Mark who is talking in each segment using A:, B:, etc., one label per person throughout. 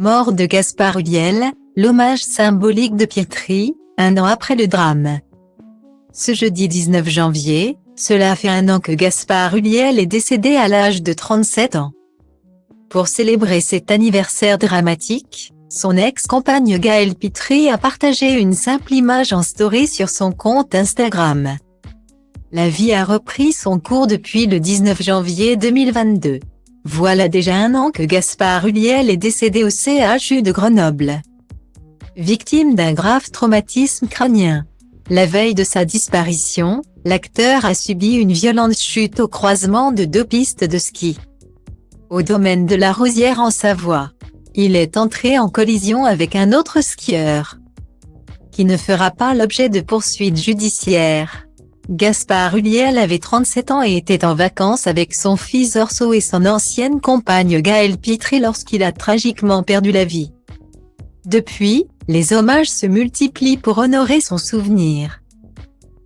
A: Mort de Gaspard Ulliel, l'hommage symbolique de Pietri, un an après le drame. Ce jeudi 19 janvier, cela fait un an que Gaspard Ulliel est décédé à l'âge de 37 ans. Pour célébrer cet anniversaire dramatique, son ex-compagne Gaëlle Pietri a partagé une simple image en story sur son compte Instagram. La vie a repris son cours depuis le 19 janvier 2022. Voilà déjà un an que Gaspard Ulliel est décédé au CHU de Grenoble. Victime d'un grave traumatisme crânien. La veille de sa disparition, l'acteur a subi une violente chute au croisement de deux pistes de ski. Au domaine de la Rosière en Savoie. Il est entré en collision avec un autre skieur, qui ne fera pas l'objet de poursuites judiciaires. Gaspard Ulliel avait 37 ans et était en vacances avec son fils Orso et son ancienne compagne Gaëlle Pietri lorsqu'il a tragiquement perdu la vie. Depuis, les hommages se multiplient pour honorer son souvenir.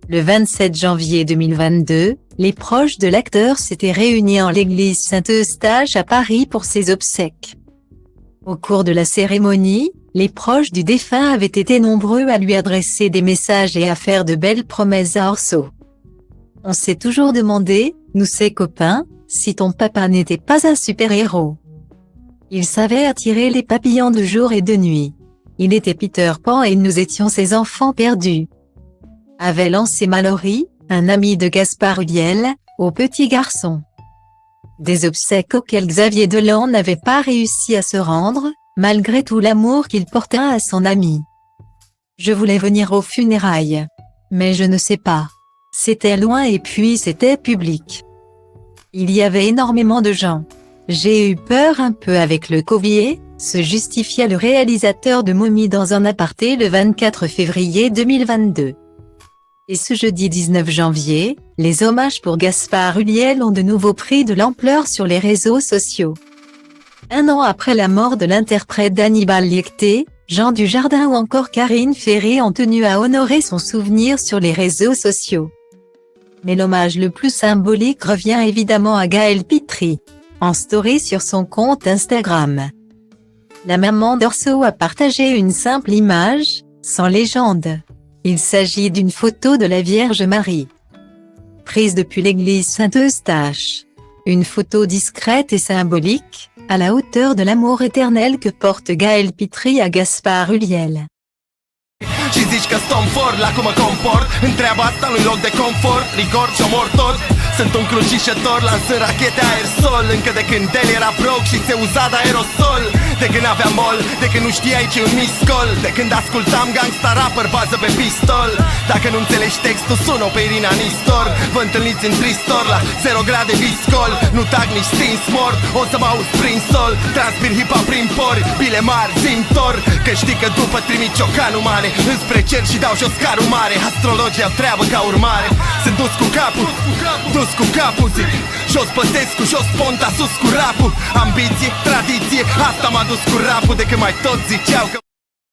A: Le 27 janvier 2022, les proches de l'acteur s'étaient réunis en l'église Saint-Eustache à Paris pour ses obsèques. Au cours de la cérémonie, les proches du défunt avaient été nombreux à lui adresser des messages et à faire de belles promesses à Orso. On s'est toujours demandé, nous ses copains, si ton papa n'était pas un super-héros. Il savait attirer les papillons de jour et de nuit. Il était Peter Pan et nous étions ses enfants perdus. Avait lancé Mallory, un ami de Gaspard Ulliel, au petit garçon. Des obsèques auxquelles Xavier Dolan n'avait pas réussi à se rendre, malgré tout l'amour qu'il portait à son ami. Je voulais venir aux funérailles. Mais je ne sais pas. C'était loin et puis c'était public. Il y avait énormément de gens. J'ai eu peur un peu avec le Covid, se justifiait le réalisateur de Momie dans un aparté le 24 février 2022. Et ce jeudi 19 janvier, les hommages pour Gaspard Ulliel ont de nouveau pris de l'ampleur sur les réseaux sociaux. Un an après la mort de l'interprète d'Hannibal Lecter, Jean Dujardin ou encore Karine Ferry ont tenu à honorer son souvenir sur les réseaux sociaux. Mais l'hommage le plus symbolique revient évidemment à Gaëlle Pietri, en story sur son compte Instagram. La maman d'Orso a partagé une simple image, sans légende. Il s'agit d'une photo de la Vierge Marie, prise depuis l'église Saint-Eustache. Une photo discrète et symbolique, à la hauteur de l'amour éternel que porte Gaëlle Pietri à Gaspard Ulliel.
B: Și zici că stăm for la cum mă comport. Întreaba asta nu-i loc de confort. Record și omor tot. Sunt un crucișător, lansând rachete aerosol. Încă de când el era broke și se uza de aerosol. De când aveam mol, de când nu știai ce-i un miscol. De când ascultam gangsta rapper bază pe pistol. Dacă nu înțelegi textul, sună pe Irina Nistor. Vă întâlniți în Tristor la 0 grade viscol. Nu tag nici stins mort, o să mă auzi prin sol. Transpir hip-hop prin pori, bile mari, zimtor. Că știi că după trimit ciocanul mare înspre cer și dau jos carul mare. Astrologia treabă ca urmare. Sunt dus cu capul, dus cu capul, zic. Jos Păsescu, jos Ponta, sus cu rapul. Ambiție, tradiție, asta m-a dus cu rapul. De când mai toți ziceau că